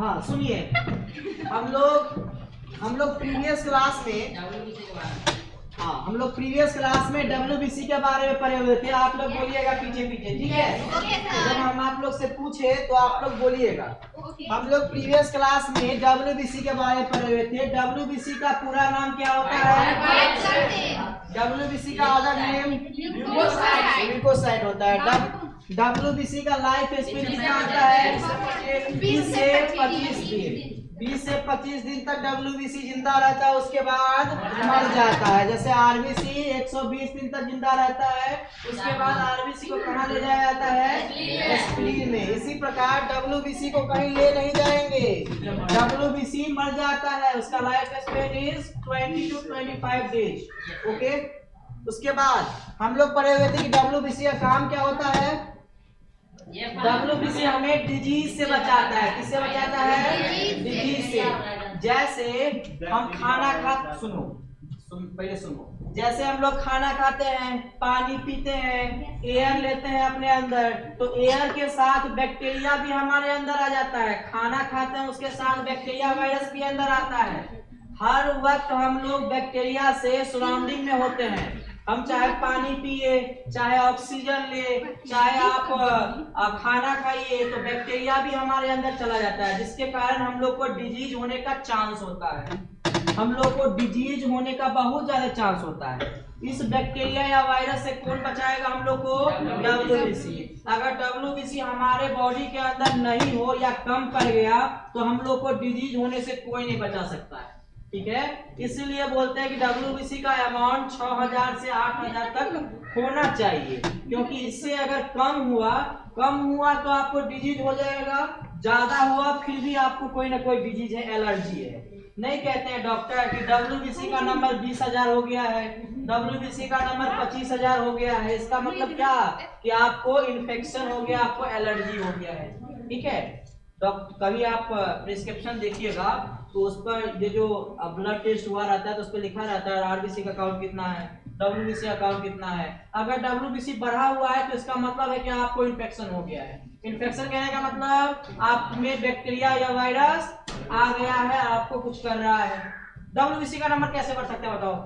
हाँ सुनिए, हम लोग प्रीवियस क्लास में हम लोग प्रीवियस क्लास में WBC के बारे में पढ़े हुए थे। आप लोग बोलिएगा पीछे पीछे, ठीक है? जब हम आप लोग से पूछे तो आप लोग बोलिएगा। हम लोग प्रीवियस क्लास में WBC के बारे में पढ़े हुए थे। WBC का पूरा नाम क्या होता है? WBC का अदर नेम ल्यूकोसाइट होता है। WBC का लाइफ स्पेन कितना होता है? 20 से 25 दिन। 20 से 25 दिन तक WBC जिंदा रहता है, उसके बाद मर जाता है। जैसे RBC 120 दिन तक जिंदा रहता है, उसके बाद RBC को कहाँ ले जाया जाता है? स्प्लीन में। इसी प्रकार WBC को कहीं ले नहीं जाएंगे। WBC मर जाता है, उसका life span is 20 to 25 days. Okay, उसके बाद हम लोग पढ़े हुए थे कि WBC का काम क्या होता है? WBC हमें डिजीज से बचाता है। किससे बचाता है? डिजीज से। जैसे हम खाना पहले सुनो। जैसे हम लोग खाना खाते हैं, पानी पीते हैं, एयर लेते हैं अपने अंदर, तो एयर के साथ बैक्टीरिया भी हमारे अंदर आ जाता है। खाना खाते हैं, उसके साथ बैक्टीरिया वायरस भी अंदर आता है। हर वक्त हम लोग बैक्टीरिया से सराउंडिंग में होते हैं। हम चाहे पानी पिए, चाहे ऑक्सीजन ले, चाहे आप खाना खाइए, तो बैक्टीरिया भी हमारे अंदर चला जाता है, जिसके कारण हम लोग को डिजीज होने का चांस होता है। हम लोग को डिजीज होने का बहुत ज्यादा चांस होता है। इस बैक्टीरिया या वायरस से कौन बचाएगा हम लोग को? WBC। अगर WBC हमारे बॉडी के अंदर नहीं हो या कम पड़ गया तो हम लोग को डिजीज होने से कोई नहीं बचा सकता है, ठीक है? इसलिए बोलते हैं कि WBC का अमाउंट 6000 से 8000 तक होना चाहिए, क्योंकि इससे अगर कम हुआ तो आपको डिजीज हो जाएगा। ज्यादा हुआ फिर भी आपको कोई ना कोई डिजीज है, एलर्जी है। नहीं कहते हैं डॉक्टर कि WBC का नंबर 20000 हो गया है, WBC का नंबर 25000 हो गया है। इसका मतलब क्या? कि आपको इन्फेक्शन हो गया, आपको एलर्जी हो गया है, ठीक है? कभी आप प्रिस्क्रिप्शन देखिएगा तो उस पर ये जो ब्लड टेस्ट हुआ रहता है तो उस पर लिखा रहता है RBC का काउंट कितना है, WBC का काउंट कितना है। अगर WBC बढ़ा हुआ है तो इसका मतलब है कि आपको इन्फेक्शन हो गया है। इन्फेक्शन कहने का मतलब आप में बैक्टीरिया या वायरस आ गया है, आपको कुछ कर रहा है। WBC का नंबर कैसे बढ़ सकता है बताओ?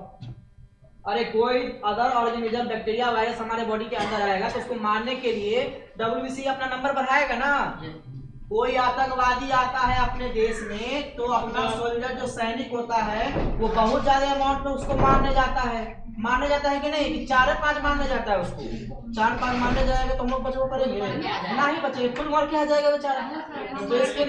अरे कोई अदर ऑर्गेनिज्म, बैक्टीरिया, वायरस हमारे बॉडी के अंदर आएगा तो उसको मारने के लिए WBC अपना नंबर बढ़ाएगा ना। कोई आतंकवादी आता है अपने देश में तो अपना सोल्जर जो सैनिक होता है वो बहुत ज्यादा अमाउंट में उसको मारने जाता है कि नहीं? कि 4-5 मारने जाता है उसको। 4-5 मारने जाएगा तो हम लोग बचो करेंगे? नहीं बचेंगे, फुल मार के आ जाएगा बेचारा। तो इसके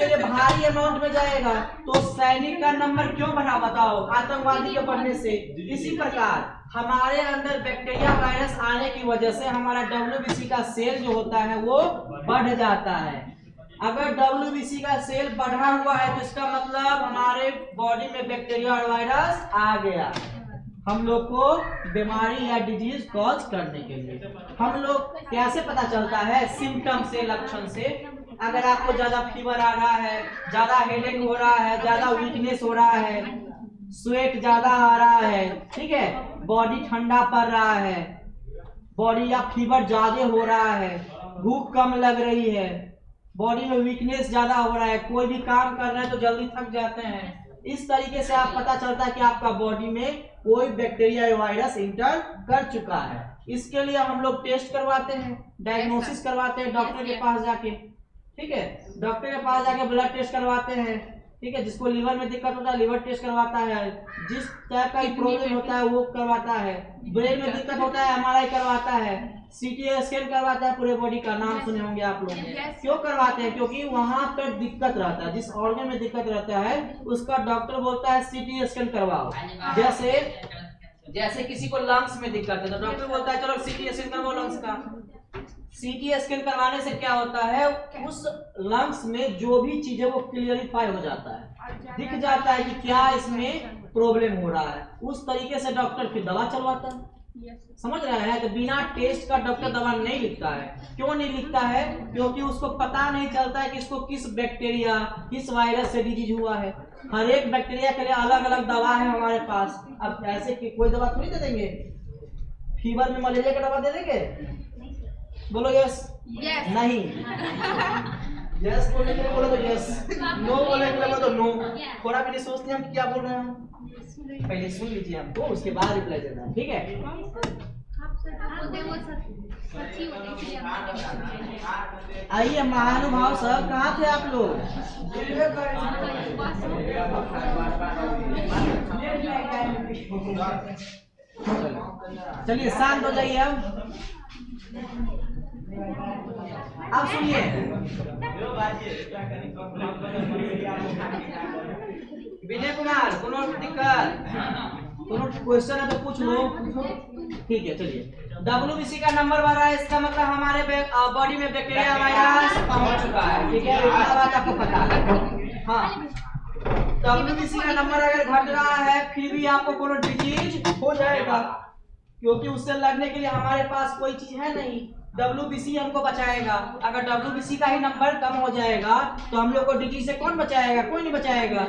लिए भारी अमाउंट में जाएगा। तो सैनिक का नंबर क्यों बढ़ा बताओ? आतंकवादी के बढ़ने से। इसी प्रकार हमारे अंदर बैक्टीरिया वायरस आने की वजह से हमारा WBC का सेल जो होता है वो बढ़ जाता है। अगर WBC का सेल बढ़ा हुआ है तो इसका मतलब हमारे बॉडी में बैक्टीरिया और वायरस आ गया, हम लोग को बीमारी या डिजीज कॉज करने के लिए। हम लोग कैसे पता चलता है? सिम्टम से, लक्षण से। अगर आपको ज्यादा फीवर आ रहा है, ज्यादा हेडेक हो रहा है, ज्यादा वीकनेस हो रहा है, स्वेट ज्यादा आ रहा है, ठीक है, बॉडी ठंडा पड़ रहा है, बॉडी या फीवर ज्यादा हो रहा है, भूख कम लग रही है, बॉडी में वीकनेस ज्यादा हो रहा है, कोई भी काम कर रहे हैं तो जल्दी थक जाते हैं, इस तरीके से आप पता चलता है कि आपका बॉडी में कोई बैक्टीरिया या वायरस इंटर कर चुका है। इसके लिए हम लोग टेस्ट करवाते हैं, डायग्नोसिस करवाते हैं डॉक्टर के पास जाके, ठीक है? डॉक्टर के पास जाके ब्लड टेस्ट करवाते हैं, ठीक है? जिसको लीवर में दिक्कत होता है लीवर टेस्ट करवाता है, जिस टाइप का प्रॉब्लम होता है वो करवाता है, ब्रेन में दिक्कत होता है MRI करवाता है, CT स्कैन करवाता है पूरे बॉडी का। नाम सुने होंगे आप लोग। क्यों करवाते हैं? क्योंकि वहां पर दिक्कत रहता है, जिस ऑर्गन में दिक्कत रहता है उसका डॉक्टर बोलता है CT स्कैन करवाओ। जैसे किसी को लंग्स में दिक्कत है तो डॉक्टर बोलता है चलो CT स्कैन करवाओ लंग्स का। CT स्कैन करवाने से क्या होता है? उस लंग्स में जो भी चीज है वो क्लियरिफाई हो जाता है, दिख जाता है कि क्या इसमें प्रॉब्लम हो रहा है। उस तरीके से डॉक्टर फिर दवा चलवाता है। समझ रहे हैं? तो बिना टेस्ट का डॉक्टर दवा नहीं लिखता है। क्यों नहीं लिखता है? क्योंकि उसको पता नहीं चलता है कि इसको किस बैक्टीरिया, किस वायरस से डिजीज हुआ है। हर एक बैक्टीरिया के लिए अलग अलग दवा है हमारे पास। अब ऐसे कि कोई दवा थोड़ी दे देंगे। फीवर में मलेरिया का दवा दे देंगे? बोलो यस। नहीं। यस बोलने के लिए बोला तो यस, नो बोलने के लिए बोला तो नो। थोड़ा भी नहीं सोचते हम क्या बोल रहे हैं, पहले सुन लीजिए हमको, उसके बाद रिप्लाई देना है, ठीक है। आइए महानुभाव सब, कहाँ थे आप लोग? चलिए शांत हो जाइए अब सुनिए। विजय कुमार, कोनो दिक्कत, कोनो क्वेश्चन है तो पूछ लो, ठीक है। चलिए WBC का नंबर बढ़ रहा है, इसका मतलब हमारे बॉडी में बैक्टीरिया वायरस पहुंच चुका है, ठीक है, इतना बात आपको पता है। हाँ, WBC का नंबर अगर घट रहा है फिर भी आपको कोनो डिजीज हो जाएगा, क्योंकि उससे लड़ने के लिए हमारे पास कोई चीज है नहीं। WBC हमको बचाएगा। अगर WBC का ही नंबर कम हो जाएगा तो हम लोग को डिजीज से कौन बचाएगा? कोई नहीं बचाएगा।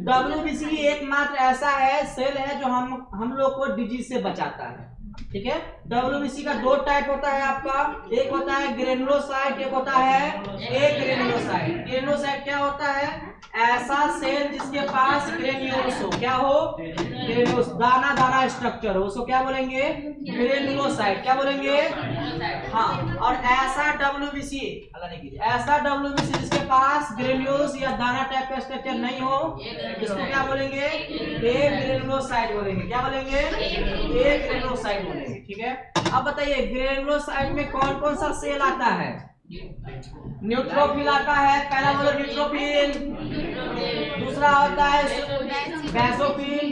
WBC एकमात्र ऐसा है सेल है जो हम लोग को डिजीज से बचाता है, ठीक है। WBC का दो टाइप होता है आपका, एक होता है ग्रेनुलोसाइट, एक होता है ग्रेनुलोसाइट। ग्रेनुलोसाइट क्या होता है? ऐसा सेल जिसके पास ग्रेन्यूल्स हो, क्या हो? ग्रेन्यूल्स, दाना दाना स्ट्रक्चर हो, उसको क्या बोलेंगे? ग्रेनुलोसाइट। क्या बोलेंगे? हाँ। और ऐसा WBC, ऐसा WBC जिसके पास ग्रेन्यूल्स या दाना टाइप का स्ट्रक्चर नहीं हो, इसको क्या बोलेंगे? ग्रेनुलोसाइट बोलेंगे। क्या बोलेंगे? ग्रेनुलोसाइट बोलेंगे, ठीक है। अब बताइए ग्रेनुलोसाइट में कौन कौन सा सेल आता है? न्यूट्रोफिल आता है, पहला बोलो न्यूट्रोफिल, दूसरा होता है बेसोफिल,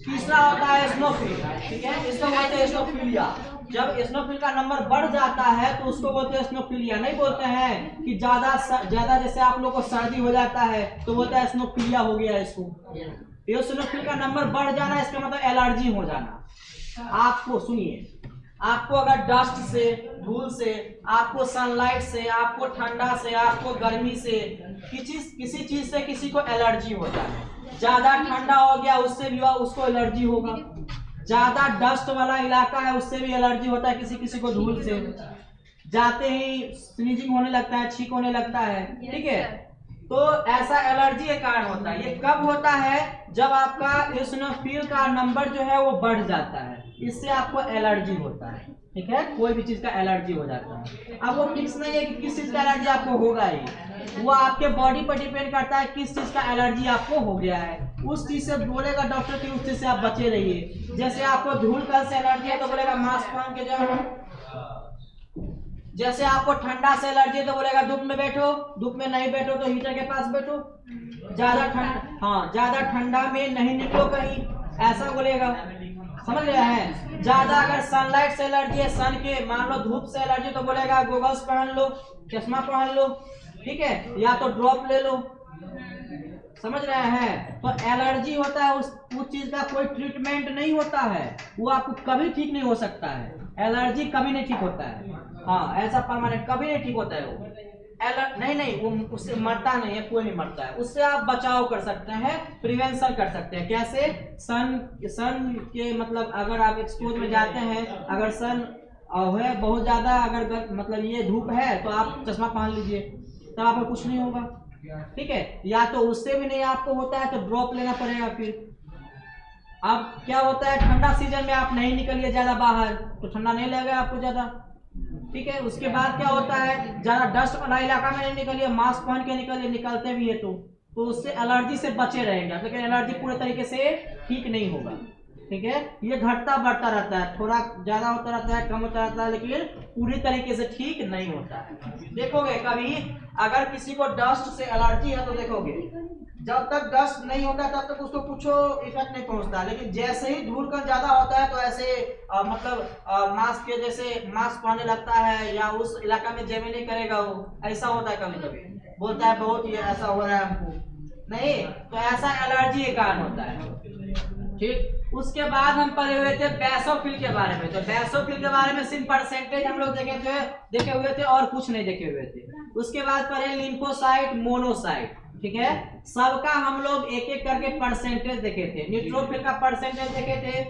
तीसरा होता है एस्नोफिल, ठीक है। इसको बोलते हैं एस्नोफिलिया। जब एस्नोफिल का नंबर बढ़ जाता है तो उसको बोलते हैं एस्नोफिलिया। नहीं बोलते हैं कि ज्यादा जैसे आप लोग को सर्दी हो जाता है तो बोलते हैं एस्नोफिलिया हो गया इसको। एस्नोफिल का नंबर बढ़ जाना इसका मतलब एलर्जी हो जाना। आपको सुनिए, आपको अगर डस्ट से, धूल से, आपको सनलाइट से, आपको ठंडा से, आपको गर्मी से, किसी चीज से किसी को एलर्जी होता है। ज्यादा ठंडा हो गया उससे भी उसको एलर्जी होगा, ज्यादा डस्ट वाला इलाका है उससे भी एलर्जी होता है किसी किसी को, धूल से जाते ही स्नीजिंग होने लगता है, छींक होने लगता है, ठीक है। तो ऐसा एलर्जी के कारण होता है। ये कब होता है? जब आपका एसिनोफिल का नंबर जो है वो बढ़ जाता है, इससे आपको एलर्जी होता है, ठीक है। कोई भी चीज का एलर्जी हो जाता है। अब वो फिक्स नहीं है कि किस चीज का एलर्जी आपको होगा ही, वो आपके बॉडी पर डिपेंड करता है किस चीज का एलर्जी आपको हो गया है। उस चीज से बोलेगा डॉक्टर की उस चीज से आप बचे रहिए। जैसे आपको धूल कल से एलर्जी है तो बोलेगा मास्क पहन के जाओ। जैसे आपको ठंडा से एलर्जी है तो बोलेगा धूप में बैठो, धूप में नहीं बैठो तो हीटर के पास बैठो। ज्यादा ठंड, हाँ, ज्यादा ठंडा में नहीं निकलो कहीं, ऐसा बोलेगा, समझ रहे हैं। ज्यादा अगर सनलाइट से एलर्जी है, सन के मान लो धूप से एलर्जी तो बोलेगा गोगल्स पहन लो, चश्मा पहन लो, ठीक है, या तो ड्रॉप ले लो, समझ रहे हैं। तो एलर्जी होता है, उस चीज का कोई ट्रीटमेंट नहीं होता है, वो आपको कभी ठीक नहीं हो सकता है। एलर्जी कभी नहीं ठीक होता है, हाँ, ऐसा परमानेंट कभी नहीं ठीक होता है वो। नहीं वो उससे मरता नहीं है, कोई नहीं मरता है। उससे आप बचाव कर सकते हैं, प्रिवेंशन कर सकते हैं। कैसे? सन के मतलब अगर आप एक्सपोज में जाते हैं, अगर सन है बहुत ज्यादा, अगर मतलब ये धूप है तो आप चश्मा पहन लीजिए, तब आपको कुछ नहीं होगा, ठीक है। या तो उससे भी नहीं आपको होता है तो ड्रॉप लेना पड़ेगा। फिर अब क्या होता है, ठंडा सीजन में आप नहीं निकलिए ज्यादा बाहर तो ठंडा नहीं लगेगा आपको ज्यादा, ठीक है। उसके बाद क्या होता है, ज्यादा डस्ट वाला इलाका में नहीं निकलिए, मास्क पहन के निकलिए, निकलते भी है तो उससे एलर्जी से बचे रहेंगे, लेकिन एलर्जी पूरे तरीके से ठीक नहीं होगा, ठीक है। ये घटता बढ़ता रहता है, थोड़ा ज्यादा होता रहता है, कम होता रहता है, लेकिन पूरी तरीके से ठीक नहीं होता है। देखोगे कभी अगर किसी को डस्ट से एलर्जी है तो देखोगे जब तक डस्ट नहीं होता तब तक उसको कुछ इफेक्ट नहीं पहुंचता, लेकिन जैसे ही धूल कण ज्यादा होता है तो ऐसे मास्क के जैसे मास्क पहनने लगता है, या उस इलाका में जमे नहीं करेगा वो, ऐसा होता है। कभी कभी बोलता है बहुत ही ऐसा हो रहा है हमको, नहीं, तो ऐसा एलर्जी के कारण होता है, ठीक। उसके बाद हम पढ़े हुए थे बेसोफिल के बारे में। तो बेसोफिल के बारे में सिर्फ परसेंटेज हम लोग देखे हुए थे और कुछ नहीं देखे हुए थे। उसके बाद पढ़े लिम्फोसाइट, मोनोसाइट, ठीक है। सबका हम लोग एक एक करके परसेंटेज देखे थे। न्यूट्रोफिल का परसेंटेज देखे थे,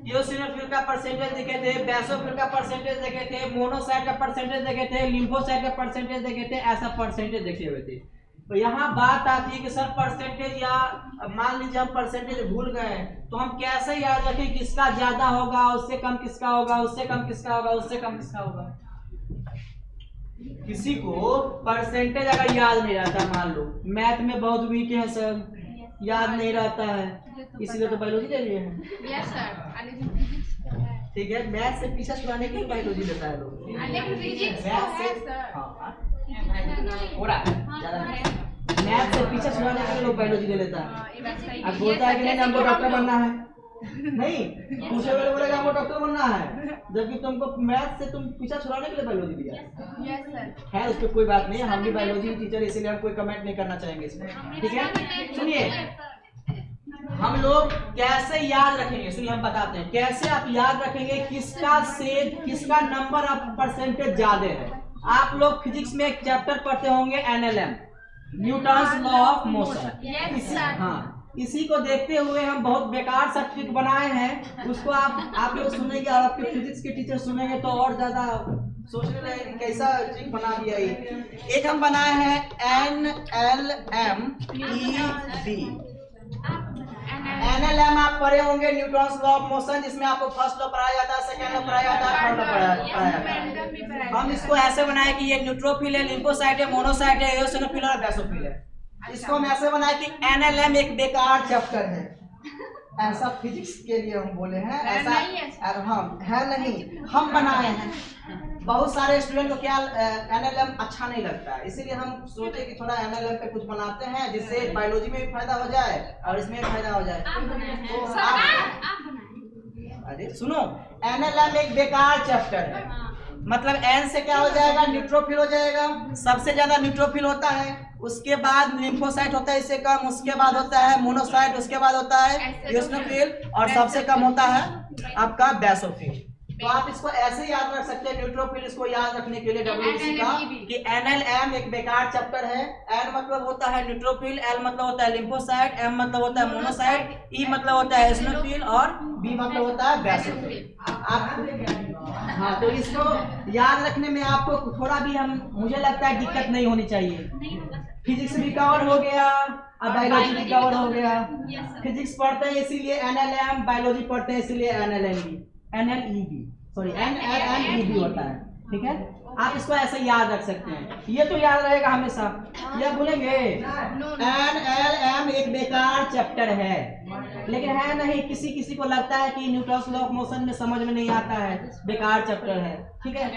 इओसिनोफिल का परसेंटेज देखे थे, बेसोफिल का परसेंटेज देखे थे, मोनोसाइट का परसेंटेज देखे थे, लिम्फोसाइट का परसेंटेज देखे थे, ऐसा परसेंटेज देखे हुए थे। तो यहाँ बात आती है कि सर परसेंटेज या मान लीजिए हम परसेंटेज भूल गए तो हम कैसे याद रखें किसका ज्यादा होगा, उससे कम किसका होगा, उससे कम किसका होगा, उससे कम किसका होगा। किसी को परसेंटेज अगर याद नहीं रहता, मान लो मैथ में बहुत वीक है सर, याद नहीं रहता है, इसलिए तो बायोलॉजी ले लिए हैं। Yes sir. ठीक है, मैथ से पीछा छुड़ाने के लिए बायोलॉजी लेता है लोग। मैथ से थोड़ा ज्यादा मैथ से पीछा छुड़ाने के लिए लोग बायोलॉजी ले लेता है। अब बोलता है कि नहीं हमको डॉक्टर बनना है, नहीं दूसरे वाले बोलेगा हमको डॉक्टर बनना है, जबकि तुमको मैथ से तुम पीछा छुड़ाने के लिए बायोलॉजी लिया। Yes sir. है उस पर कोई बात नहीं, हम भी बायोलॉजी टीचर इसीलिए हम कोई कमेंट नहीं करना चाहेंगे इसमें। ठीक है, सुनिए हम लोग कैसे याद रखेंगे, सुनिए हम बताते हैं कैसे आप याद रखेंगे किसका से किसका नंबर ऑफ परसेंटेज ज्यादा है। आप लोग फिजिक्स में एक चैप्टर पढ़ते होंगे NLM, Newton's law of motion. हाँ, इसी को देखते हुए हम बहुत बेकार सा ट्रिक बनाए हैं, उसको आप लोग सुनेंगे और आपके फिजिक्स के टीचर सुनेंगे तो और ज्यादा सोचने लगे कि कैसा ट्रिक बना दिया ये। एक हम बनाए हैं NLMEB। एनएलएम आप पढ़े होंगे न्यूटन्स लॉ ऑफ मोशन, जिसमें आपको फर्स्ट लॉ पढ़ाया जाता है, सेकंड लॉ पढ़ाया जाता है, थर्ड लॉ पढ़ाया जाता है। हम इसको ऐसे बनाए कि ये न्यूट्रोफिल है, लिम्फोसाइट है, मोनोसाइट है, एओसिनोफिल और बेसोफिल है। इसको हम ऐसे बनाए कि एनएलएम एक बेकार चैप्टर है, ऐसा फिजिक्स के लिए हम बोले हैं, ऐसा हम है नहीं, हम बनाए हैं। बहुत सारे स्टूडेंट को क्या एनएलएम अच्छा नहीं लगता है, इसीलिए हम सोचे कि थोड़ा एनएलएम पे कुछ बनाते हैं जिससे बायोलॉजी में भी फायदा हो जाए और इसमें भी फायदा हो जाए। तो अरे सुनो, एनएलएम एक बेकार चैप्टर है, मतलब एन से क्या हो जाएगा, न्यूट्रोफिल हो जाएगा, सबसे ज्यादा न्यूट्रोफिल होता है, उसके बाद लिम्फोसाइट होता है इससे कम, उसके बाद होता है मोनोसाइट, उसके बाद होता है इओसिनोफिल और सबसे कम होता है आपका बेसोफिल। तो आप इसको ऐसे याद रख सकते हैं न्यूट्रोफिल, इसको याद रखने के लिए डब्ल्यूबीसी का कि एनएलएम एक बेकार चैप्टर है। एन मतलब होता है न्यूट्रोफिल, एल मतलब होता है लिम्फोसाइट, एम मतलब होता है मोनोसाइट, ई मतलब होता है इओसिनोफिल और बी मतलब होता है बेसोफिल। आप हाँ, तो इसको याद रखने में आपको थोड़ा भी मुझे लगता है दिक्कत नहीं होनी चाहिए। फिजिक्स भी कवर हो गया और बायोलॉजी भी कवर हो गया। फिजिक्स पढ़ते हैं इसीलिए एनएलएम, बायोलॉजी पढ़ते हैं इसीलिए एनएलईबी सॉरी एनएलएमईबी होता है। ठीक है, आप इसको ऐसे याद रख सकते हैं, ये तो याद रहेगा हमेशा। यह बोलेंगे एनएलएम एक बेकार चैप्टर है, लेकिन है नहीं, किसी किसी को लगता है कि न्यूटन्स लॉ ऑफ मोशन में समझ में नहीं आता है, बेकार चैप्टर है। ठीक है,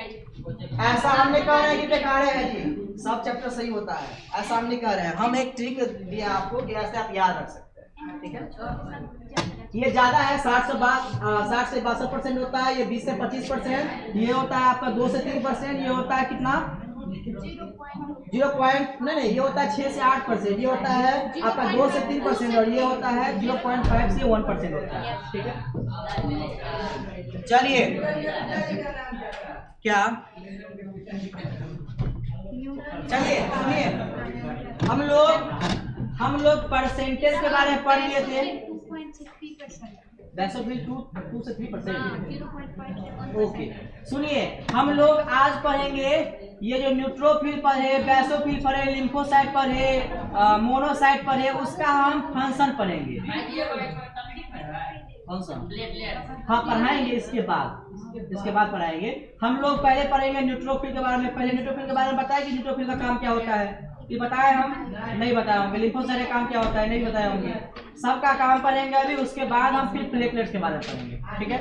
ऐसा हम नहीं कह रहे हैं कि बेकार है जी, सब चैप्टर सही होता है, ऐसा हम नहीं कह रहे हैं। हम एक ट्रिक दिया आपको कि ऐसे आप याद रख सकते हैं। ठीक है, ये ज्यादा है, 60 से 62% होता है, ये 20 से 25%, ये होता है आपका 2 से 3%, ये होता है कितना 0 नहीं, ये होता है 6 से 8%, ये होता है आपका 2 से 3% और ये होता है 0.5 से 1% होता है। ठीक है, चलिए क्या चलिए सुनिए, हम लोग परसेंटेज के बारे में पढ़ लिए थे, 2 से 3%। ओके, सुनिए हम लोग आज पढ़ेंगे ये जो न्यूट्रोफिल पढ़े, बेसोफिल पढ़े, लिम्फोसाइट पढ़े, मोनोसाइट पढ़े, उसका हम फंक्शन पढ़ेंगे। हाँ पढ़ाएंगे, इसके बाद पढ़ाएंगे। हम लोग पहले पढ़ेंगे न्यूट्रोफिल के बारे में। पहले न्यूट्रोफिल के बारे में बताया कि न्यूट्रोफिल का काम क्या होता है, ये बताए हम नहीं बताए होंगे। लिम्फोसाइट का काम क्या होता है नहीं बताए होंगे, सबका काम पढ़ेंगे अभी, उसके बाद हम फिर प्लेटलेट्स के बारे में पढ़ेंगे। ठीक है।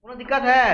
कोनो दिक्कत है?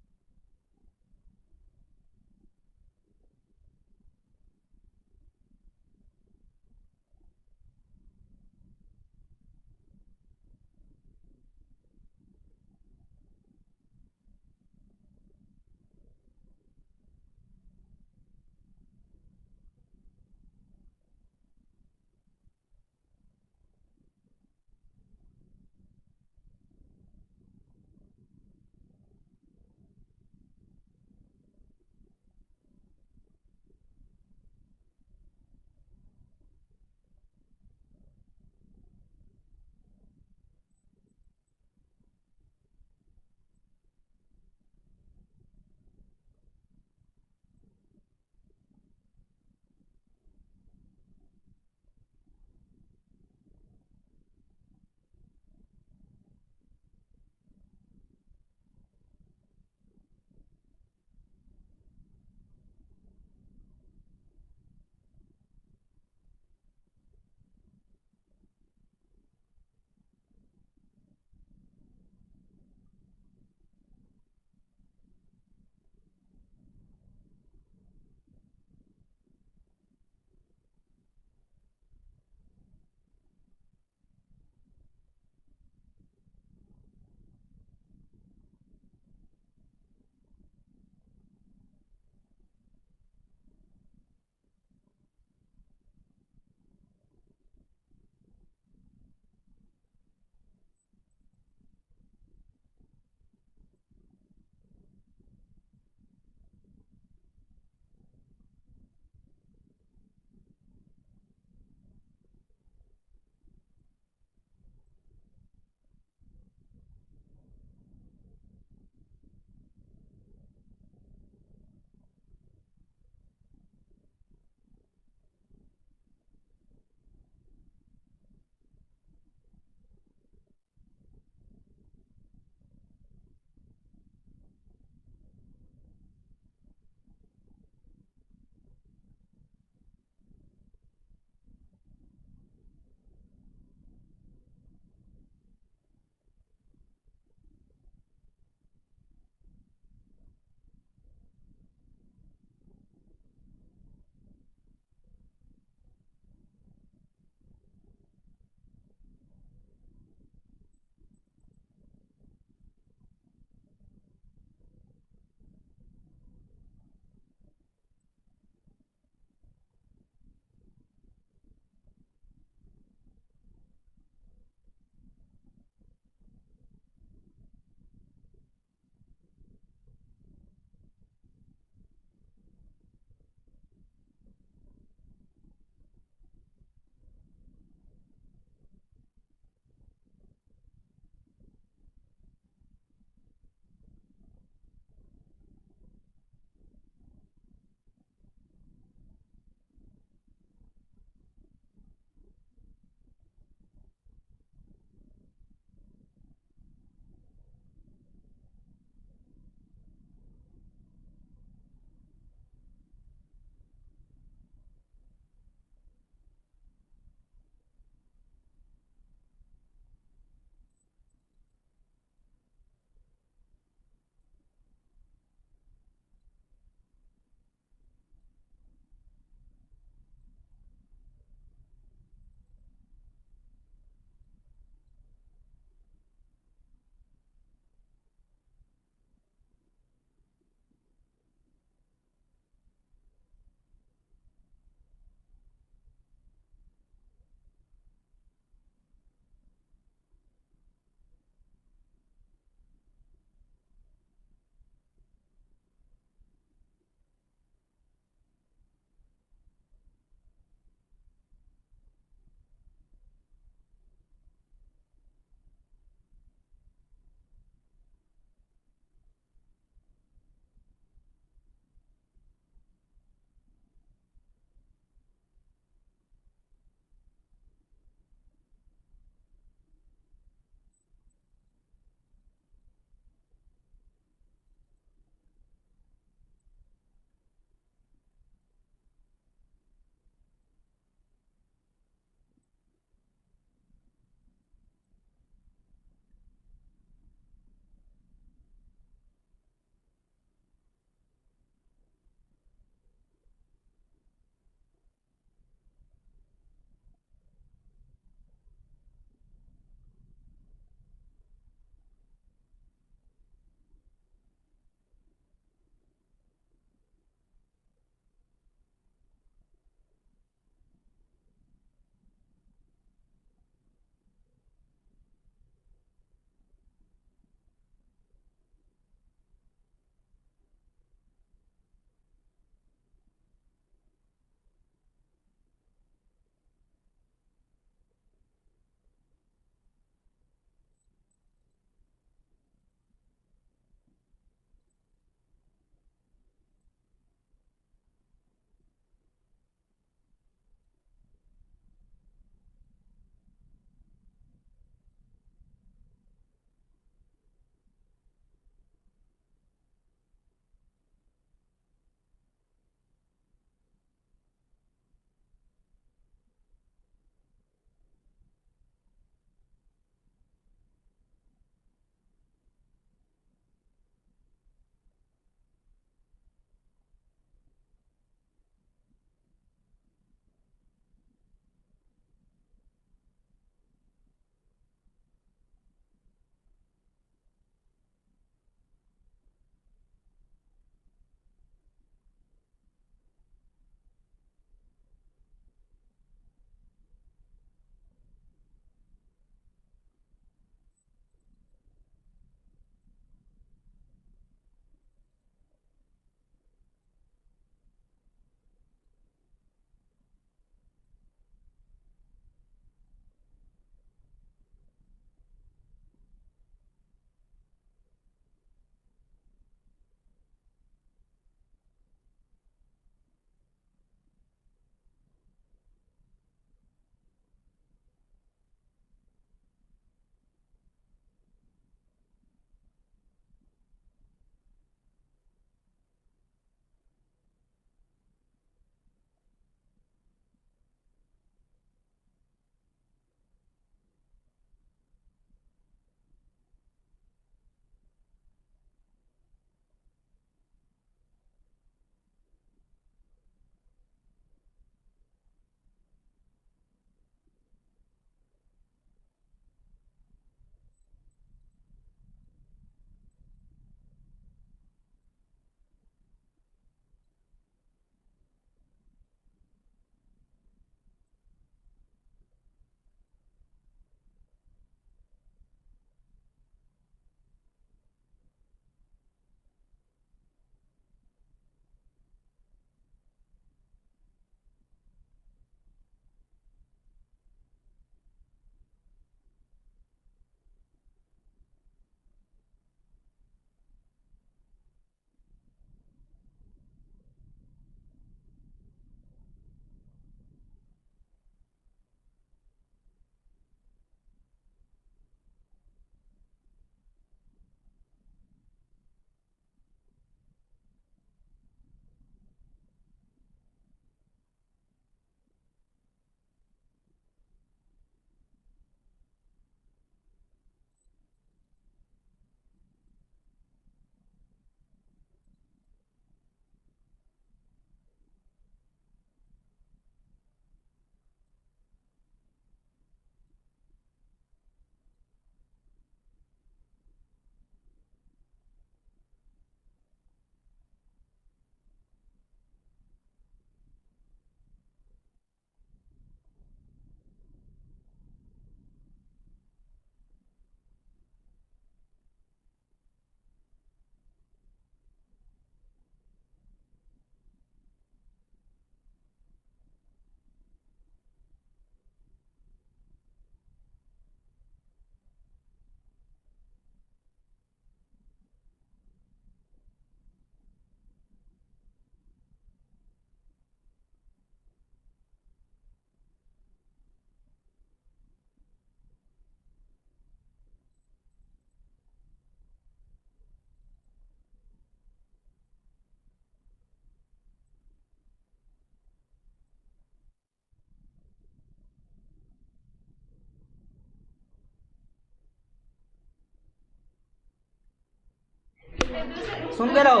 सुनते रहो,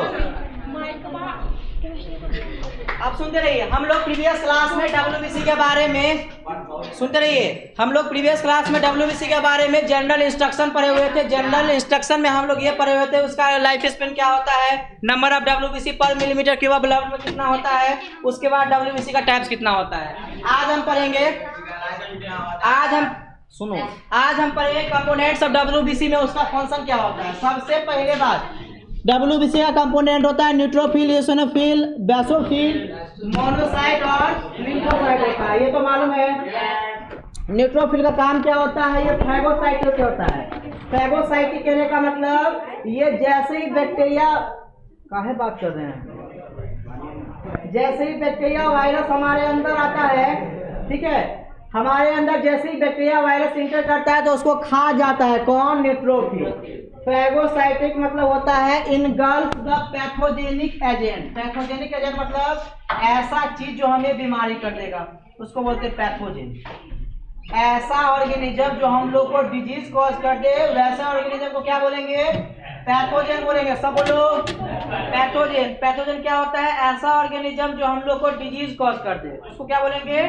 अब सुनते रहिए। हम लोग प्रीवियस क्लास में WBC के बारे में सुनते रहिए। हम लोग प्रीवियस क्लास में WBC के बारे में जनरल इंस्ट्रक्शन पढ़े हुए थे। जनरल इंस्ट्रक्शन में हम लोग ये पढ़े हुए थे उसका लाइफ स्पेन क्या होता है, नंबर ऑफ WBC पर मिलीमीटर क्यूब ब्लड में कितना होता है, उसके बाद WBC का टाइप्स कितना होता है। आज हम पढ़ेंगे, आज हम पढ़ेंगे कंपोनेंट्स ऑफ WBC में उसका फंक्शन क्या होता है। सबसे पहले बात, WBC का कंपोनेंट होता है न्यूट्रोफिल, इओसिनोफिल, बेसोफिल, मोनोसाइट और लिम्फोसाइट होता है। ये तो मालूम है। न्यूट्रोफिल का काम क्या होता है, ये फैगोसाइटिक होता है। फैगोसाइटिक कहने का मतलब ये जैसे ही बैक्टीरिया, काहे बात कर रहे हैं, जैसे ही बैक्टीरिया वायरस हमारे अंदर आता है, ठीक है, हमारे अंदर जैसे ही बैक्टीरिया वायरस इंटर करता है तो उसको खा जाता है। कौन? न्यूट्रोफिल। फैगोसाइटिक मतलब होता है engulf the pathogenic agent. Pathogenic agent मतलब ऐसा चीज जो हमें बीमारी कर देगा, उसको बोलते हैं पैथोजेन। ऐसा ऑर्गेनिज्म जो हम लोग को डिजीज कॉज कर दे, वैसा ऑर्गेनिज्म को क्या बोलेंगे? पैथोजेन बोलेंगे। सब बोलो पैथोजेन। पैथोजेन क्या होता है? ऐसा ऑर्गेनिज्म जो हम लोग को डिजीज कॉज कर दे, उसको क्या बोलेंगे?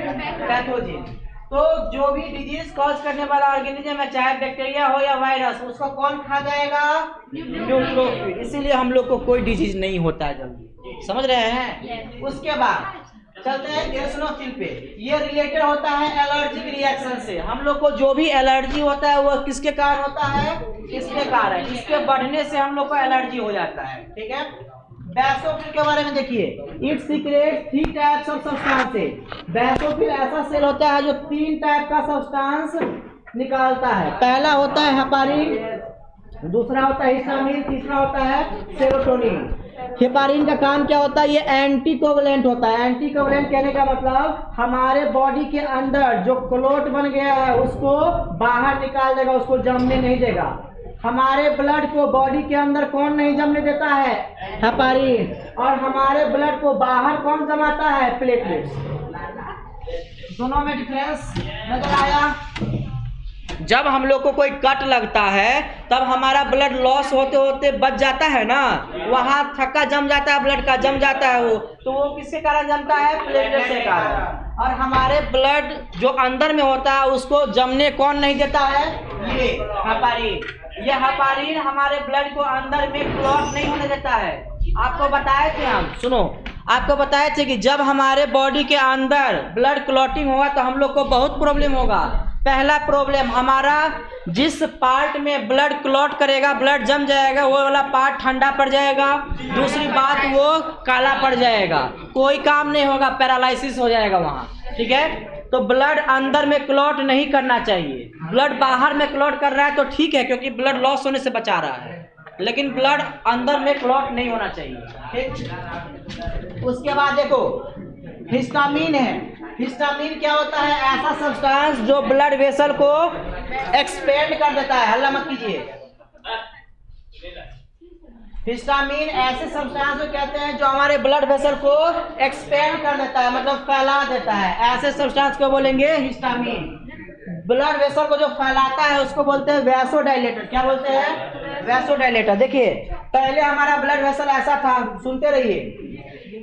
पैथोजेन। तो जो भी डिजीज कॉज करने वाला ऑर्गेनिज्म है, चाहे बैक्टीरिया हो या वायरस, उसको कौन खा जाएगा? न्यूट्रोफिल। इसीलिए हम लोग को कोई डिजीज नहीं होता है जल्दी। समझ रहे हैं? उसके बाद चलते हैं एओसिनोफिल पे। ये रिलेटेड होता है एलर्जिक रिएक्शन से। हम लोग को जो भी एलर्जी होता है वो किसके कारण होता है? इसके कारण। इसके बढ़ने से हम लोग को एलर्जी हो जाता है। ठीक है। बेसोफिल के बारे में देखिए, it secrets 3 types of substances. Basophil ऐसा सेल होता है जो 3 टाइप का सब्सटेंस निकालता है। पहला होता है हेपारिन, दूसरा होता है हिस्टामिन, तीसरा होता है सेरोटोनिन। हेपारिन का काम क्या होता है? ये एंटीकोवलेंट होता है। एंटीकोवलेंट कहने का मतलब हमारे बॉडी के अंदर जो क्लोट बन गया है उसको बाहर निकाल देगा, उसको जमने नहीं देगा। हमारे ब्लड को बॉडी के अंदर कौन नहीं जमने देता है? हेपारिन। और हमारे ब्लड को बाहर कौन जमाता है? प्लेटलेट्स। दोनों में डिफरेंस नजर आया? जब हम लोग को कोई कट लगता है तब हमारा ब्लड लॉस होते होते बच जाता है ना, वहां थक्का जम जाता है, ब्लड का जम जाता है वो, तो वो किसके कारण जमता है? प्लेटलेट के कारण। और हमारे ब्लड जो अंदर में होता है उसको जमने कौन नहीं देता है? ये हेपारिन। ये हेपारिन हमारे ब्लड को अंदर में क्लॉट नहीं होने देता है। आपको बताए थे हम, सुनो, आपको बताए थे कि जब हमारे बॉडी के अंदर ब्लड क्लॉटिंग होगा तो हम लोग को बहुत प्रॉब्लम होगा। पहला प्रॉब्लम, हमारा जिस पार्ट में ब्लड क्लॉट करेगा, ब्लड जम जाएगा, वो वाला पार्ट ठंडा पड़ जाएगा। दूसरी बात, वो काला पड़ जाएगा, कोई काम नहीं होगा, पैरालिसिस हो जाएगा वहाँ। ठीक है। तो ब्लड अंदर में क्लॉट नहीं करना चाहिए। ब्लड बाहर में क्लॉट कर रहा है तो ठीक है, क्योंकि ब्लड लॉस होने से बचा रहा है, लेकिन ब्लड अंदर में क्लॉट नहीं होना चाहिए। ठीक। उसके बाद देखो, हिस्टामिन है। हिस्टामिन क्या होता है? ऐसा सब्सटेंस जो ब्लड वेसल को एक्सपेंड कर देता है। हल्ला मत कीजिए। हिस्टामिन ऐसे सब्सटेंस को कहते हैं जो हमारे ब्लड वेसल को एक्सपेंड कर देता है, मतलब फैला देता है। ऐसे सब्सटेंस को बोलेंगे हिस्टामिन। ब्लड वेसल को जो फैलाता है उसको बोलते हैं वैसोडाइलेटर। क्या बोलते हैं? वैसोडाइलेटर। देखिए, पहले हमारा ब्लड वेसल ऐसा था, सुनते रहिए।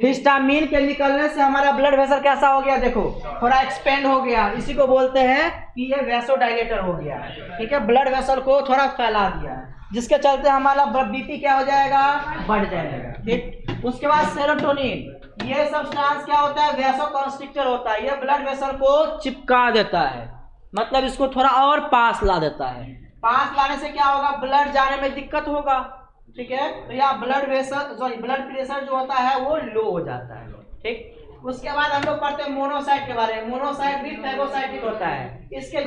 हिस्टामिन के निकलने से हमारा ब्लड वेसल कैसा हो गया? देखो, थोड़ा एक्सपेंड हो गया। इसी को बोलते हैं कि ये वैसोडाइलेटर हो गया। ठीक है। ब्लड वेसल को थोड़ा फैला दिया, जिसके चलते हमारा बीपी क्या हो जाएगा? बढ़ जाएगा। ठीक। उसके बाद सेरोटोनिन। ये सब्सटेंस क्या होता है? वैसोकंस्ट्रिक्टर होता है। ये ब्लड वेसल को चिपका देता है, मतलब इसको थोड़ा और पास ला देता है। पास लाने से क्या होगा? ब्लड जाने में दिक्कत होगा। ठीक है। तो या ब्लड प्रेशर जो होता है वो लो हो जाता है। ठीक। उसके बाद हम लोग पढ़ते हैं मोनोसाइट के बारे में। मोनोसाइट भी फैगोसाइटिक होता है। इसके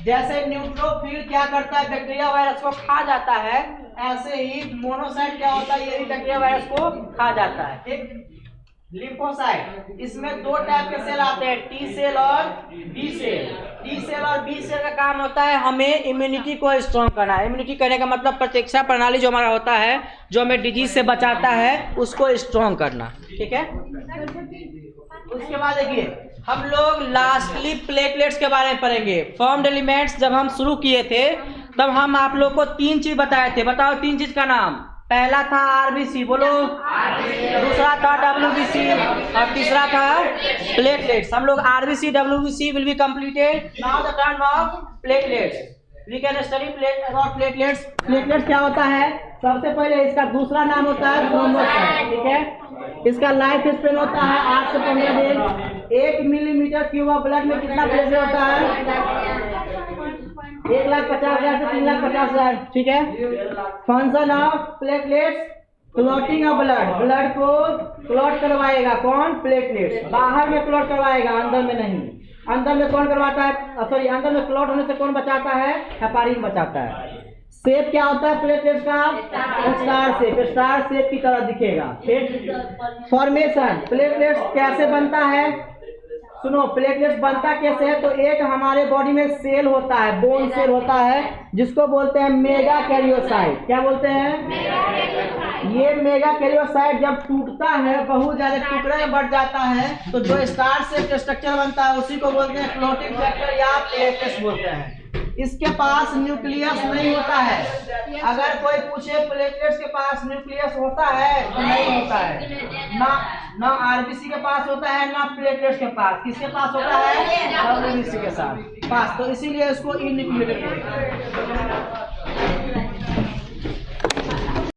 जैसे न्यूट्रोफिल क्या करता है? बैक्टीरिया वायरस को खा जाता है, ऐसे ही मोनोसाइट क्या होता है? ये भी बैक्टीरिया वायरस को खा जाता है। ठीक। लिम्फोसाइट, इसमें 2 टाइप के सेल आते हैं, टी सेल और बी सेल। टी सेल और बी सेल का काम होता है हमें इम्यूनिटी को स्ट्रॉन्ग करना। इम्यूनिटी करने का मतलब प्रतिरक्षा प्रणाली जो हमारा होता है, जो हमें डिजीज से बचाता है, उसको स्ट्रॉन्ग करना। ठीक है। उसके बाद देखिए, हम लोग लास्टली प्लेटलेट्स के बारे में पढ़ेंगे। फॉर्म्ड एलिमेंट्स जब हम शुरू किए थे तब हम आप लोग को 3 चीज बताए थे। बताओ 3 चीज का नाम। पहला था आरबीसी, बोलो दूसरा था डब्ल्यूबीसी और तीसरा था प्लेटलेट्स। हम लोग RBC WBC will be completed, now the turn of platelets. We can study platelets. Platelets क्या होता है? सबसे पहले इसका दूसरा नाम होता है थ्रोम्बोसाइट, ठीक है। इसका लाइफ स्पेन होता है 8 से 15 दिन। 1 मिलीमीटर क्यूब ऑफ ब्लड में कितना प्रेशर होता है? 1,50,000 से 3,50,000, ठीक है। Function of platelets, clotting of blood, blood को क्लॉट करवाएगा कौन? प्लेटलेट्स। बाहर में क्लॉट करवाएगा, अंदर में नहीं। अंदर में कौन करवाता है? सॉरी, अंदर में क्लॉट होने से कौन बचाता है? हेपारिन बचाता है। शेप क्या होता है प्लेटलेट्स का? स्टार शेप, स्टार शेप की तरह दिखेगा। फिर फॉर्मेशन, प्लेटलेट्स कैसे बनता है? सुनो, प्लेटलेट्स बनता कैसे है? तो एक हमारे बॉडी में सेल होता है, बोन सेल होता है, जिसको बोलते हैं मेगा कैरियोसाइट। क्या बोलते हैं? ये मेगा कैरियोसाइट जब टूटता है, बहुत ज्यादा टुकड़े में बढ़ जाता है, तो जो स्टार शेप स्ट्रक्चर बनता है उसी को बोलते हैं क्लॉटिंग फैक्टर या प्लेटलेट्स बोलते हैं। इसके पास न्यूक्लियस नहीं होता है। अगर कोई पूछे प्लेटलेट्स के पास न्यूक्लियस होता है तो नहीं होता है। ना आरबीसी के पास होता है, ना प्लेटलेट्स के पास। किसके पास होता है? डब्ल्यूबीसी के साथ पास। तो इसीलिए इसको इनन्यूक्लिएटेड बोलते हैं।